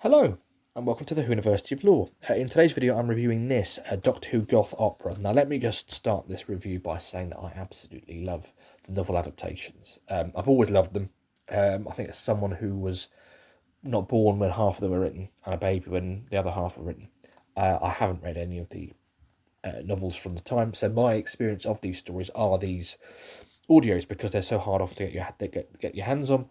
Hello, and welcome to the University of Law. In today's video, I'm reviewing this Doctor Who Goth opera. Now, let me just start this review by saying that I absolutely love the novel adaptations. I've always loved them. I think as someone who was not born when half of them were written and a baby when the other half were written, I haven't read any of the novels from the time. So my experience of these stories are these audios because they're so hard often to get your hands on.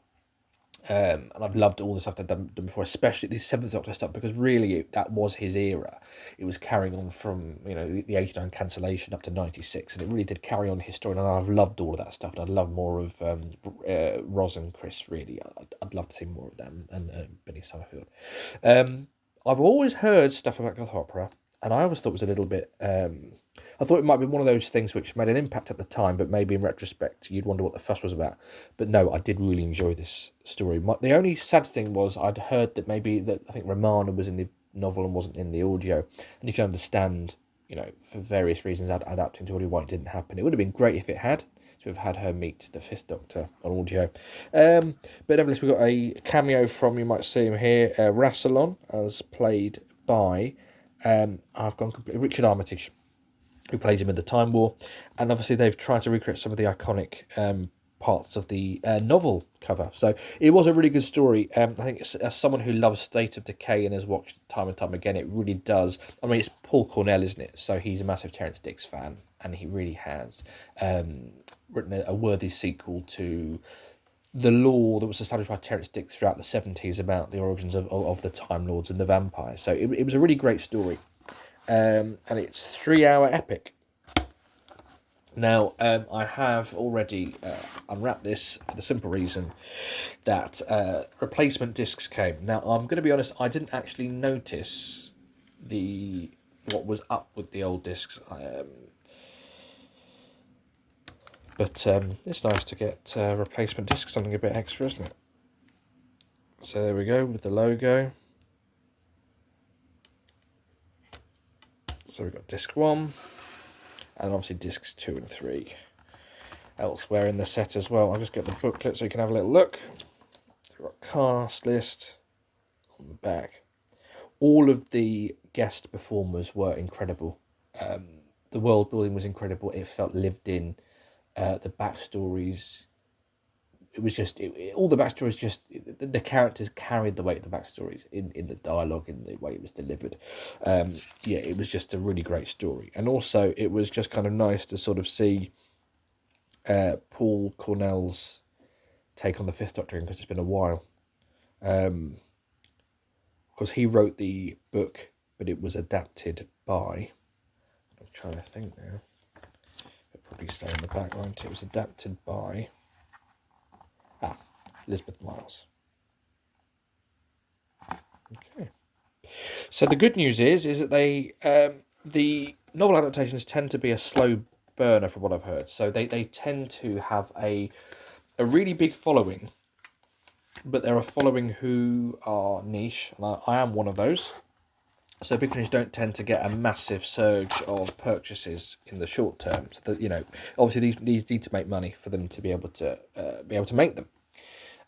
And I've loved all the stuff they've done before, especially the Seventh Doctor stuff, because really that was his era. It was carrying on from the 89 cancellation up to 96, and it really did carry on his story. And I've loved all of that stuff, and I'd love more of Ros and Chris. Really, I'd love to see more of them and Benny Summerfield. I've always heard stuff about Goth opera, and I always thought it was a little bit. I thought it might be one of those things which made an impact at the time, but maybe in retrospect you'd wonder what the fuss was about. But no, I did really enjoy this story. The only sad thing was I'd heard that I think Romana was in the novel and wasn't in the audio, and you can understand, for various reasons, adapting to audio why it didn't happen. It would have been great if it had, to have had her meet the Fifth Doctor on audio. But nevertheless, we've got a cameo from, you might see him here, Rassilon, as played by, I've gone completely, Richard Armitage, who plays him in the Time War, and obviously they've tried to recreate some of the iconic parts of the novel cover. So it was a really good story. I think as someone who loves State of Decay and has watched it time and time again, it really does. I mean, it's Paul Cornell, isn't it? So he's a massive Terrance Dicks fan, and he really has written a worthy sequel to the lore that was established by Terrance Dicks throughout the 70s about the origins of the Time Lords and the vampires. So it was a really great story. And it's 3-hour epic. Now, I have already unwrapped this for the simple reason that replacement discs came. Now, I'm going to be honest, I didn't actually notice what was up with the old discs. But it's nice to get replacement discs, something a bit extra, isn't it? So there we go with the logo. So we've got disc 1, and obviously discs 2 and 3 elsewhere in the set as well. I'll just get the booklet so you can have a little look. So we've got cast list on the back. All of the guest performers were incredible. The world building was incredible. It felt lived in. The backstories, it was just all the backstories. Just the characters carried the weight of the backstories in the dialogue, in the way it was delivered. It was just a really great story, and also it was just kind of nice to sort of see Paul Cornell's take on the Fifth Doctor, because it's been a while. Of course, he wrote the book, but it was adapted by. I'm trying to think now. It'll probably stay in the background. It was adapted by. Elizabeth Miles. Okay. So the good news is that they the novel adaptations tend to be a slow burner from what I've heard. So they tend to have a really big following, but they're a following who are niche, and I am one of those. So Big Finish don't tend to get a massive surge of purchases in the short term. So that obviously these need to make money for them to be able to make them.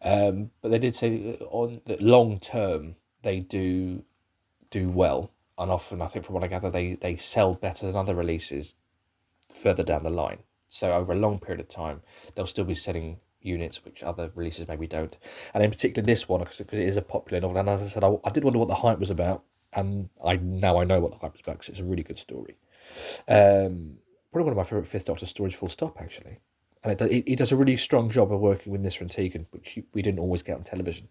But they did say that long term they do well, and often I think from what I gather they sell better than other releases further down the line. So over a long period of time they'll still be selling units which other releases maybe don't. And in particular this one, because it is a popular novel, and as I said, I did wonder what the hype was about, and I know what the hype was about, because it's a really good story. Probably one of my favourite Fifth Doctor stories, full stop, actually. And it does a really strong job of working with Nyssa and Tegan, which we didn't always get on television.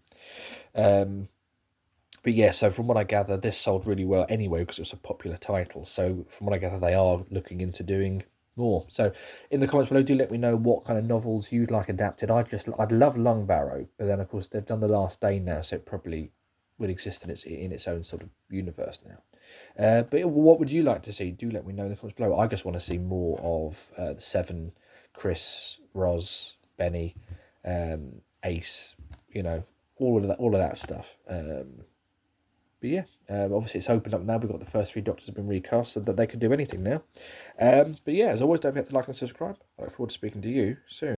But yeah, so from what I gather, this sold really well anyway, because it was a popular title. So from what I gather, they are looking into doing more. So in the comments below, do let me know what kind of novels you'd like adapted. I'd love Lungbarrow, but then of course they've done The Last Day now, so it probably would exist in its own sort of universe now. But what would you like to see? Do let me know in the comments below. I just want to see more of the Seven, Chris, Ros, Benny, Ace, all of that stuff. But yeah, obviously it's opened up now. We've got the first 3 Doctors have been recast, so that they can do anything now. But yeah, as always, don't forget to like and subscribe. I look forward to speaking to you soon.